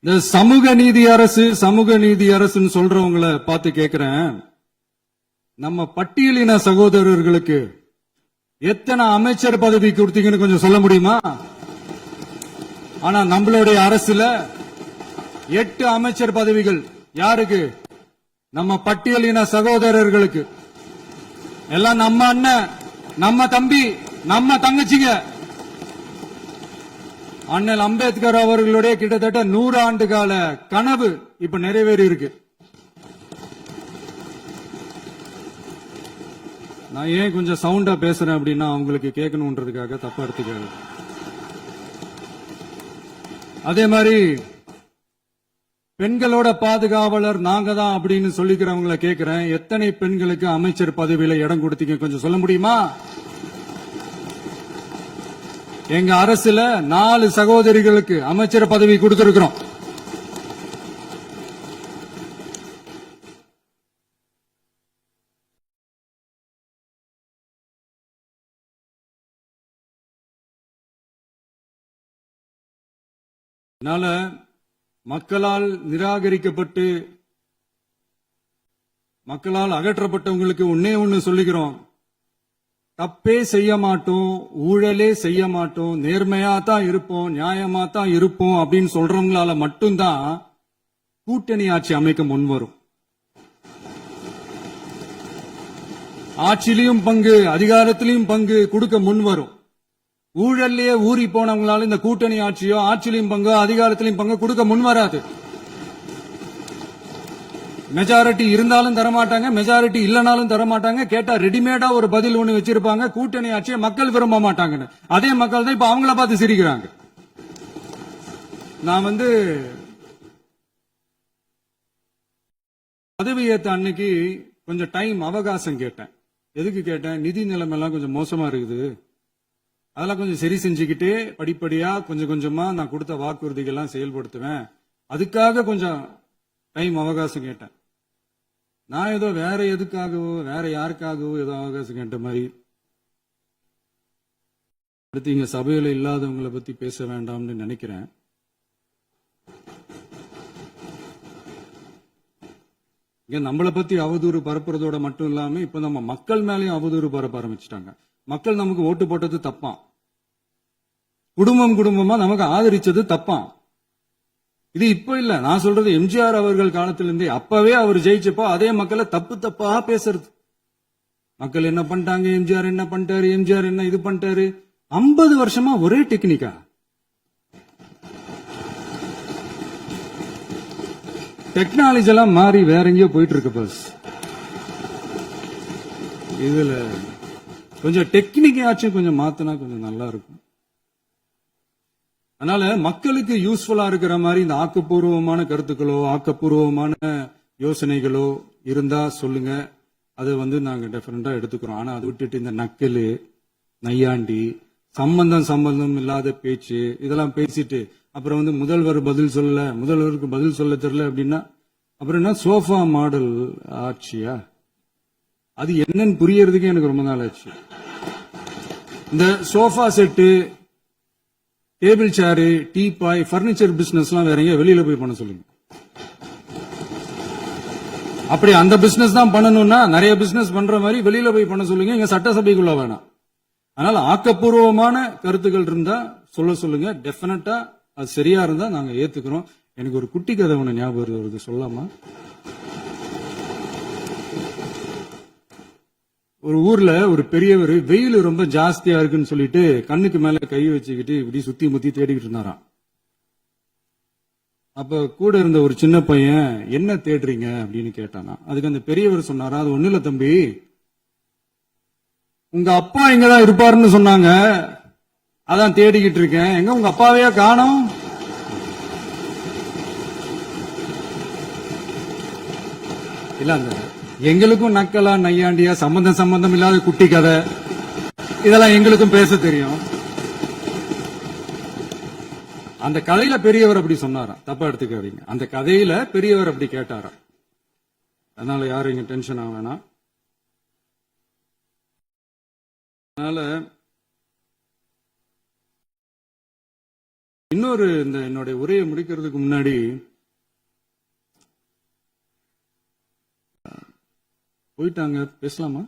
இந்த சமூக நீதி அரசுன்னு சொல்றவங்களை பார்த்து கேக்குறேன். நம்ம பட்டியலின சகோதரர்களுக்கு எத்தனை அமைச்சர் பதவி கொடுத்தீங்கன்னு கொஞ்சம் சொல்ல முடியுமா? ஆனா நம்மளுடைய அரசுல 8 அமைச்சர் பதவிகள் யாருக்கு? நம்ம பட்டியலின சகோதரர்களுக்கு. எல்லாம் நம்ம அண்ணன், நம்ம தம்பி, நம்ம தங்கச்சிங்க. அண்ணல் அம்பேத்கர் அவர்களுடைய கிட்டத்தட்ட 100 ஆண்டு கால கனவு இப்ப நிறைவேறி இருக்கு. நான் ஏன் கொஞ்சம் சவுண்டா பேசுறேன் அப்படின்னா அவங்களுக்கு கேட்கணும்ன்றதுக்காக, தப்பா எடுத்துக்காது. அதே மாதிரி பெண்களோட பாதுகாவலர் நாங்க தான் அப்படின்னு சொல்லிக்கிறவங்களை கேட்கிறேன். எத்தனை பெண்களுக்கு அமைச்சர் பதவியில இடம் கொடுத்தீங்க கொஞ்சம் சொல்ல முடியுமா? எங்க அரசுல 4 சகோதரிகளுக்கு அமைச்சர் பதவி கொடுத்திருக்கிறோம். அதனால மக்களால் நிராகரிக்கப்பட்டு மக்களால் அகற்றப்பட்டவங்களுக்கு ஒண்ணு சொல்லிக்கிறோம். தப்பே செய்ய மாட்டோம், ஊழலே செய்ய மாட்டோம், நேர்மையா தான் இருப்போம், நியாயமா தான் இருப்போம் அப்படின்னு சொல்றவங்களால மட்டும்தான் கூட்டணி ஆட்சி அமைக்க முன்வரும். ஆட்சியிலையும் பங்கு, அதிகாரத்திலையும் பங்கு கொடுக்க முன்வரும். ஊழல்லையே ஊறி போனவங்களால இந்த கூட்டணி ஆட்சியோ, ஆட்சியிலையும் பங்கு, அதிகாரத்திலையும் பங்கு கொடுக்க முன்வராது. மெஜாரிட்டி இருந்தாலும் தரமாட்டாங்க, மெஜாரிட்டி இல்லனாலும் தரமாட்டாங்க. கேட்டா ரெடிமேடா ஒரு பதில் ஒண்ணு வச்சிருப்பாங்க, கூட்டணி ஆட்சியை மக்கள் விரும்ப மாட்டாங்கன்னு. அதே மக்கள் தான் இப்ப அவங்கள பார்த்து சிரிக்கிறாங்க. நான் பதவியேற்ற அன்னைக்கு கொஞ்சம் டைம் அவகாசம் கேட்டேன். எதுக்கு கேட்டேன்? நிதி நிலைமை எல்லாம் கொஞ்சம் மோசமா இருக்குது, அதெல்லாம் கொஞ்சம் சரி செஞ்சுக்கிட்டே படிப்படியா கொஞ்சம் கொஞ்சமா நான் கொடுத்த வாக்குறுதிகள்லாம் செயல்படுத்துவேன், அதுக்காக கொஞ்சம் டைம் அவகாசம் கேட்டேன். நான் ஏதோ வேற எதுக்காகவோ வேற யாருக்காகவோ ஏதோ அவகாசம் கேட்ட மாதிரி. அடுத்து இங்க சபையில இல்லாதவங்களை பத்தி பேச வேண்டாம்னு நினைக்கிறேன். இங்க நம்மளை பத்தி அவதூறு பரப்புறதோட மட்டும் இல்லாம இப்ப நம்ம மக்கள் மேலேயும் அவதூறு பரப்ப ஆரம்பிச்சுட்டாங்க. மக்கள் நமக்கு ஓட்டு போட்டது தப்பான், குடும்பமா நமக்கு ஆதரிச்சது தப்பான். இது இப்ப இல்ல, நான் சொல்றது எம்ஜிஆர் அவர்கள் காலத்திலிருந்தே. அப்பவே அவர் ஜெயிச்சப்போ அதே மக்களை தப்பா பேசுறது. மக்கள் என்ன பண்ணிட்டாங்க, எம்ஜிஆர் என்ன பண்ணிட்டாரு, எம்ஜிஆர் என்ன இது பண்ணிட்டாரு. 50 வருஷமா ஒரே டெக்னிக்கா. டெக்னாலஜி எல்லாம் மாறி வேற எங்கேயோ போயிட்டு இருக்கு. பஸ் இதுல கொஞ்சம் டெக்னிக்காச்சும் கொஞ்சம் மாத்தினா கொஞ்சம் நல்லா இருக்கும். அதனால மக்களுக்கு யூஸ்ஃபுல்லா இருக்கிற மாதிரி இந்த ஆக்கப்பூர்வமான கருத்துக்களோ ஆக்கப்பூர்வமான யோசனைகளோ இருந்தா சொல்லுங்க, அதை நாங்க டெஃபரெண்டா எடுத்துக்கிறோம். ஆனா அதை விட்டுட்டு இந்த நக்கலு, நையாண்டி, சம்பந்தம் இல்லாத பேச்சு இதெல்லாம் பேசிட்டு அப்புறம் முதல்வருக்கு பதில் சொல்ல தெரியல அப்படின்னா அப்புறம் என்ன சோஃபா மாடல் ஆட்சியா? அது என்னன்னு புரியறதுக்கே எனக்கு ரொம்ப நாள் ஆச்சு. இந்த சோஃபா செட்டு, டேபிள் சேரு, டீபாய், பர்னிச்சர் பிசினஸ் எல்லாம் வேற எங்க வெளியில போய் பண்ண சொல்லுங்க. அப்படி அந்த பிசினஸ் தான் பண்ணணும்னா நிறைய பிசினஸ் பண்ற மாதிரி வெளியில போய் பண்ண சொல்லுங்க, இங்க சட்டசபைக்குள்ள வேணாம். அதனால ஆக்கப்பூர்வமான கருத்துக்கள் இருந்தா சொல்லுங்க. டெஃபினட்டா அது சரியா இருந்தா நாங்க ஏத்துக்கிறோம். எனக்கு ஒரு குட்டி கதை ஒண்ணு ஞாபகம் வருது, சொல்லாமா? ஒரு ஊர்ல ஒரு பெரியவர் வெயில் ரொம்ப ஜாஸ்தியா இருக்குன்னு சொல்லிட்டு கண்ணுக்கு மேல கை வச்சுக்கிட்டு இப்படி சுத்தி முத்தி தேடிக்கிட்டு இருந்தாராம். அப்ப கூட இருந்த ஒரு சின்ன பையன் என்ன தேடுறீங்க அப்படின்னு கேட்டானா. அதுக்கு அந்த பெரியவர் சொன்னாரா, அது ஒண்ணு இல்ல தம்பி, உங்க அப்பா இங்கதான் இருப்பாருன்னு சொன்னாங்க, அதான் தேடிக்கிட்டு இருக்கேன். எங்க உங்க அப்பாவையா காணோம்? இல்ல அந்த எங்களுக்கும் நக்கலா நையாண்டியா சம்பந்தம் இல்லாத குட்டி கதை இதெல்லாம் எங்களுக்கும் பேச தெரியும். அந்த கதையில பெரியவர் அப்படி சொன்னாராம், தப்பா எடுத்துக்காதீங்க. அந்த கதையில பெரியவர் அப்படி கேட்டாராம். அதனால யாரும் இங்க டென்ஷன் ஆக வேணாம். அதனால இன்னொரு இந்த என்னுடைய உரையை முடிக்கிறதுக்கு முன்னாடி போயிட்டாங்க, பேசலாமா?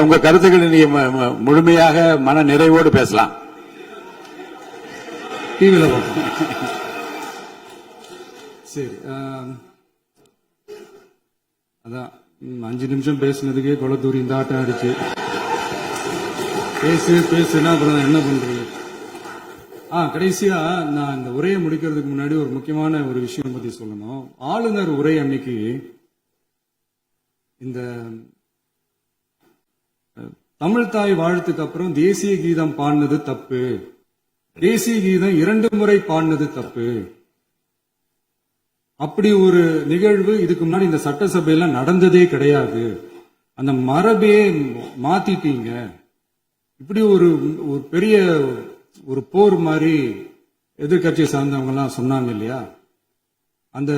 உங்க கருத்துக்களை நீங்க முழுமையாக மன நிறைவோடு பேசலாம். டிவில சரி. அதான் 5 நிமிஷம் பேசினதுக்கே கொளத்தூரி இந்த ஆட்டம் அடிச்சு பேசுனா அப்புறம் என்ன பண்றது? கடைசியா நான் இந்த உரையை முடிக்கிறதுக்கு முன்னாடி ஒரு முக்கியமான ஒரு விஷயம் பத்தி சொல்லணும். ஆளுநர் உரை அன்னைக்கு இந்த தமிழ் தாய் வாழ்த்துக்கு அப்புறம் தேசிய கீதம் பாடினது தப்பு, தேசிய கீதம் 2 முறை பாடினது தப்பு, அப்படி ஒரு நிகழ்வு இதுக்கு முன்னாடி இந்த சட்டசபையில நடந்ததே கிடையாது, அந்த மரபே மாத்திட்டீங்க, இப்படி ஒரு பெரிய ஒரு போர் மாதிரி எதிர்கட்சியை சார்ந்தவங்க எல்லாம் சொன்னாங்க இல்லையா? அந்த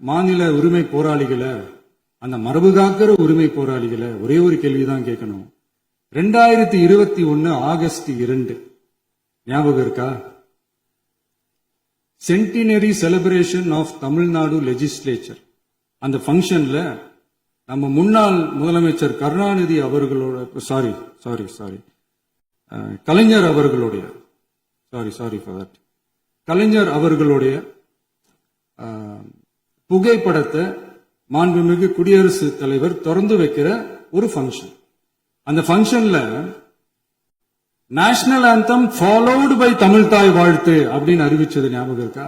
மாநில உரிமை போராளிகளை, அந்த மரபு காக்கிற உரிமை போராளிகளை ஒரே ஒரு கேள்விதான் கேட்கணும். 2021 ஆகஸ்ட் 2 ஞாபகம் இருக்கா? Centenary celebration of Tamil Nadu legislature. அந்த பங்கன்ல நம்ம முன்னாள் முதலமைச்சர் கருணாநிதி அவர்களோட கலைஞர் அவர்களுடைய கலைஞர் அவர்களுடைய புகைப்படத்தை மாண்புமிகு குடியரசுத் தலைவர் திறந்து வைக்கிற ஒரு பங்கன். அந்த பங்கன்ல national anthem followed by Tamil Thai Vazhthu அப்படின்னு அறிவிச்சது ஞாபகம் இருக்கா?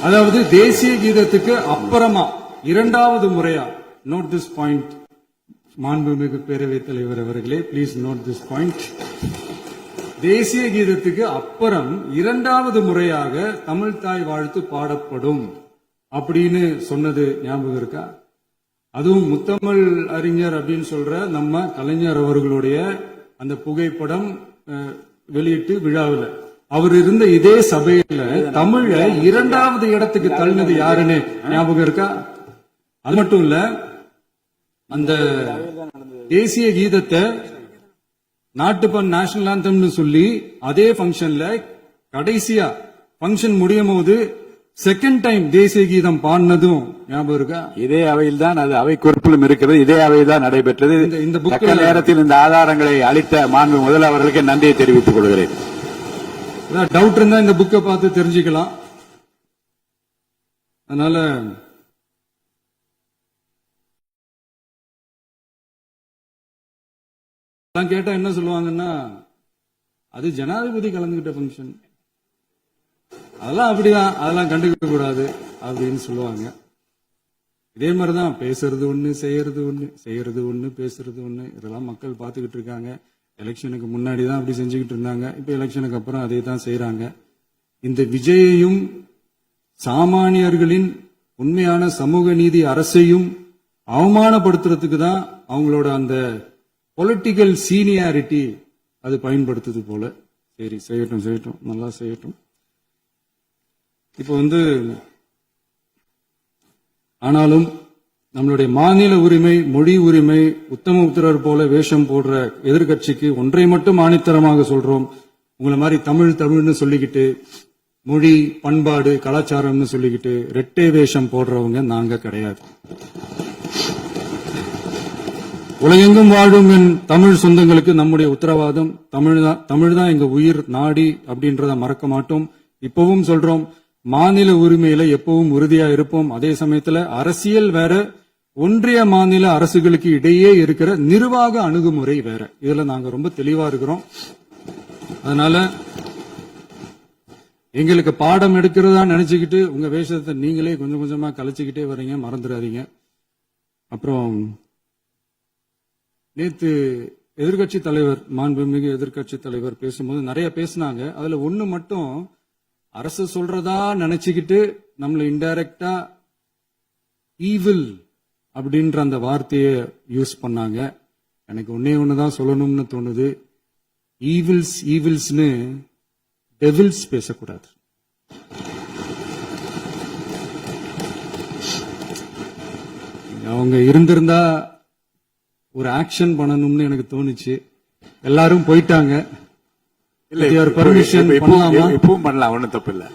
அதாவது தேசிய கீதத்துக்கு அப்புறமா 2வது முறையா, நோட் திஸ் பாயிண்ட் மாண்புமிகு பேரவைத் தலைவர் அவர்களே, பிளீஸ் நோட் திஸ் பாயிண்ட். தேசிய கீதத்துக்கு அப்புறம் 2வது முறையாக தமிழ் தாய் வாழ்த்து பாடப்படும் அப்படின்னு சொன்னது ஞாபகம் இருக்கா? அதுவும் முத்தமிழ் அறிஞர் அப்படின்னு சொல்ற நம்ம கலைஞர் அவர்களுடைய அந்த புகைப்படம் வெளியிட்டு விழாவில் அவர் இருந்த இதே சபையில தமிழ 2வது இடத்துக்கு தள்ளினது யாருன்னு ஞாபகம் இருக்கா? அது மட்டும் இல்ல, அந்த தேசிய கீதத்தை நாட்டுப்பண் நேஷனல் ஆந்தம்னு சொல்லி அதே பங்கன்ல கடைசியா பங்கன் முடியும் போது செகண்ட் டைம் தேசிய கீதம் பாடினதும் ஞாபகம் இருக்கா? இதே அவையில் தான், அது அவை குறிப்பிலும் இருக்கிறது, இதே அவையில் தான் நடைபெற்றது. இந்த நேரத்தில் இந்த ஆதாரங்களை அளித்த மாண்பு முதல்வர் அவர்களுக்கு நன்றியை தெரிவித்துக் கொள்கிறேன். டவுட் இருந்தா இந்த புக்கை பார்த்து தெரிஞ்சுக்கலாம். அதனால கேட்டா என்ன சொல்லுவாங்கன்னா, அது ஜனாதிபதி கலந்துகிட்ட பங்கன், அதெல்லாம் அப்படிதான், அதெல்லாம் கண்டுக்க கூடாது அப்படின்னு சொல்லுவாங்க. இதே மாதிரிதான் பேசுறது ஒண்ணு, செய்யறது ஒண்ணு, பேசுறது ஒண்ணு. இதெல்லாம் மக்கள் பார்த்துக்கிட்டு இருக்காங்க. எலெக்ஷனுக்கு முன்னாடி தான் அப்படி செஞ்சுக்கிட்டு இருந்தாங்க, இப்ப எலெக்ஷனுக்கு அப்புறம் அதே தான் செய்யறாங்க. இந்த விஜயையும் சாமானியர்களின் உண்மையான சமூக நீதி அரசையும் அவமானப்படுத்துறதுக்கு தான் அவங்களோட அந்த பொலிட்டிக்கல் சீனியாரிட்டி அது பயன்படுத்துது போல. சரி, செய்யட்டும், நல்லா செய்யட்டும். இப்ப ஆனாலும் நம்மளுடைய மாநில உரிமை, மொழி உரிமை, உத்தம உத்தரர் போல வேஷம் போடுற எதிர்கட்சிக்கு ஒன்றை மட்டும் ஆணித்தரமாக சொல்றோம். உங்களை மாதிரி தமிழ்னு சொல்லிக்கிட்டு, மொழி, பண்பாடு, கலாச்சாரம்னு சொல்லிக்கிட்டு ரெட்டை வேஷம் போடுறவங்க நாங்க கிடையாது. உலகெங்கும் வாழும் என் தமிழ் சொந்தங்களுக்கு நம்முடைய உத்தரவாதம் தமிழ் தான் எங்க உயிர் நாடி அப்படின்றத மறக்க மாட்டோம். இப்பவும் சொல்றோம், மாநில உரிமையில எப்பவும் உறுதியா இருப்போம். அதே சமயத்துல அரசியல் வேற, ஒன்றிய மாநில அரசுகளுக்கு இடையே இருக்கிற நிர்வாக அணுகுமுறை வேற. இதுல நாங்க ரொம்ப தெளிவா இருக்கிறோம். அதனால எங்களுக்கு பாடம் எடுக்கிறதா நினைச்சுக்கிட்டு உங்க வேஷத்தை நீங்களே கொஞ்சம் கொஞ்சமா கலைச்சுக்கிட்டே வர்றீங்க, மறந்துடாதீங்க. அப்புறம் நேத்து எதிர்கட்சி தலைவர், மாண்புமிகு எதிர்கட்சி தலைவர் பேசும்போது நிறைய பேசினாங்க. அதுல ஒண்ணு மட்டும் அரசு சொல்றதா நினைச்சுக்கிட்டு நம்மள இன்டைரக்டா ஈவில் அப்படின்ற அந்த வார்த்தையை யூஸ் பண்ணாங்க. எனக்கு ஒண்ணுதான் சொல்லணும்னு தோணுது. ஈவில்ஸ்னு டெவில்ஸ் பேசக்கூடாது. அவங்க இருந்திருந்தா ஒரு ஆக்ஷன் பண்ணணும்னு எனக்கு தோணுச்சு. எல்லாரும் போயிட்டாங்க. இல்ல With your permission இப்பவும் பண்ணலாமா? இப்பவும் பண்ணலாம், ஒண்ணும் தப்பு இல்ல.